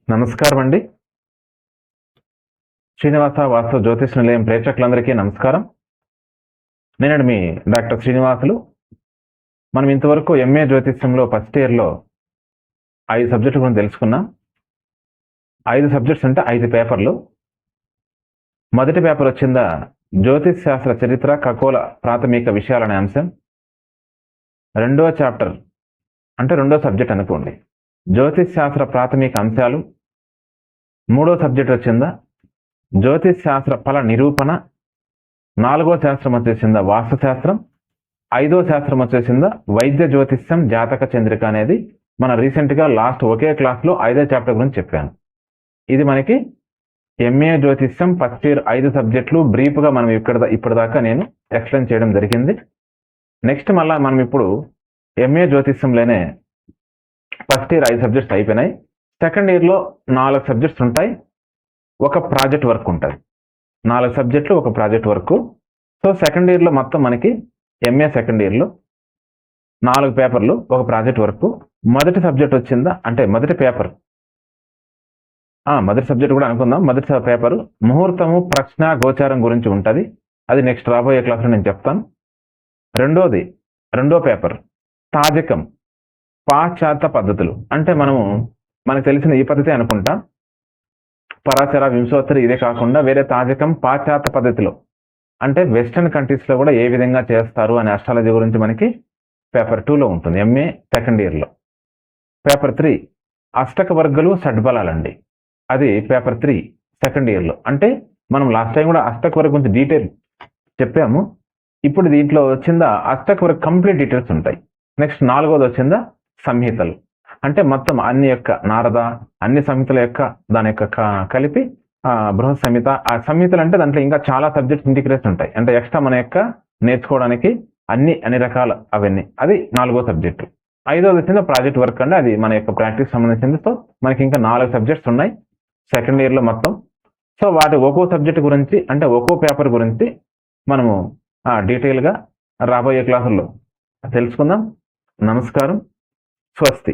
నమస్కారం అండి. శ్రీనివాస వాస్తు జ్యోతిష్ నిలయం ప్రేక్షకులందరికీ నమస్కారం. నేను మీ డాక్టర్ శ్రీనివాసులు. మనం ఇంతవరకు ఎంఏ జ్యోతిష్యంలో ఫస్ట్ ఇయర్లో 5 సబ్జెక్టుల గురించి తెలుసుకున్నాం. 5 సబ్జెక్ట్స్ అంటే 5 పేపర్లు. మొదటి పేపర్ వచ్చిందా జ్యోతిష్ శాస్త్ర చరిత్ర ఖగోళ ప్రాథమిక విషయాలనే అంశం. రెండవ చాప్టర్ అంటే రెండో సబ్జెక్ట్ అనుకోండి, జ్యోతిష్ శాస్త్ర ప్రాథమిక అంశాలు. మూడో సబ్జెక్ట్ వచ్చిందా జ్యోతిష్ శాస్త్ర ఫల నిరూపణ. నాలుగో శాస్త్రం వచ్చేసిందా వాస్తు శాస్త్రం. ఐదో శాస్త్రం వచ్చేసిందా వైద్య జ్యోతిష్యం జాతక చంద్రిక అనేది మన రీసెంట్గా లాస్ట్ ఒకే క్లాస్లో 5వ చాప్టర్ గురించి చెప్పాను. ఇది మనకి ఎంఏ జ్యోతిష్యం ఫస్ట్ ఇయర్ 5 సబ్జెక్టులు బ్రీఫ్గా మనం ఇప్పటిదాకా నేను ఎక్స్ప్లెయిన్ చేయడం జరిగింది. నెక్స్ట్ మళ్ళీ మనం ఇప్పుడు ఎంఏ జ్యోతిష్యంలోనే ఫస్ట్ ఇయర్ 5 సబ్జెక్ట్స్ అయిపోయినాయి. సెకండ్ ఇయర్లో 4 సబ్జెక్ట్స్ ఉంటాయి, ఒక ప్రాజెక్ట్ వర్క్ ఉంటుంది. 4 సబ్జెక్టులు ఒక ప్రాజెక్ట్ వర్క్. సో సెకండ్ ఇయర్లో మొత్తం మనకి ఎంఏ సెకండ్ ఇయర్లో 4 పేపర్లు ఒక ప్రాజెక్ట్ వర్క్. మొదటి సబ్జెక్ట్ వచ్చిందా అంటే మొదటి పేపర్, మొదటి సబ్జెక్ట్ కూడా అనుకుందాం. మొదటి పేపరు ముహూర్తము ప్రశ్న గోచారం గురించి ఉంటుంది. అది నెక్స్ట్ రాబోయే క్లాస్లో నేను చెప్తాను. రెండో పేపర్ తాజకం పాశ్చాత్య పద్ధతులు. అంటే మనకు తెలిసిన ఈ పద్ధతి అనుకుంటా, పరాశర వింశోత్తరి ఇదే కాకుండా వేరే తాజకం పాశ్చాత్య పద్ధతిలో అంటే వెస్టర్న్ కంట్రీస్లో కూడా ఏ విధంగా చేస్తారు అనే అస్ట్రాలజీ గురించి మనకి పేపర్ 2లో ఉంటుంది ఎంఏ సెకండ్ ఇయర్లో. పేపర్ 3 అష్టక వర్గాలు షడ్బలాలండి. అది పేపర్ 3 సెకండ్ ఇయర్లో. అంటే మనం లాస్ట్ టైం కూడా అష్టక వర్గ గురించి డీటెయిల్ చెప్పాము. ఇప్పుడు దీంట్లో వచ్చిందా అష్టక వర్గ కంప్లీట్ డీటెయిల్స్ ఉంటాయి. నెక్స్ట్ 4వది వచ్చిందా సంహితలు. అంటే మొత్తం నారద అన్ని సంహితల దాని కలిపి బృహత్ సంహిత. ఆ సంహితలు అంటే దాంట్లో ఇంకా చాలా సబ్జెక్ట్స్ ఇంటిగ్రేషన్ ఉంటాయి. అంటే ఎక్స్ట్రా మన నేర్చుకోవడానికి అన్ని రకాల అవన్నీ. అది 4వ సబ్జెక్టు. 5వది వచ్చింది ప్రాజెక్ట్ వర్క్ అంటే అది మన ప్రాక్టీస్ సంబంధించింది. సో మనకి ఇంకా 4 సబ్జెక్ట్స్ ఉన్నాయి సెకండ్ ఇయర్లో మొత్తం. సో వాటి ఒక్కో సబ్జెక్ట్ గురించి అంటే ఒక్కో పేపర్ గురించి మనము డీటెయిల్గా రాబోయే క్లాసుల్లో తెలుసుకుందాం. నమస్కారం, స్వస్తి.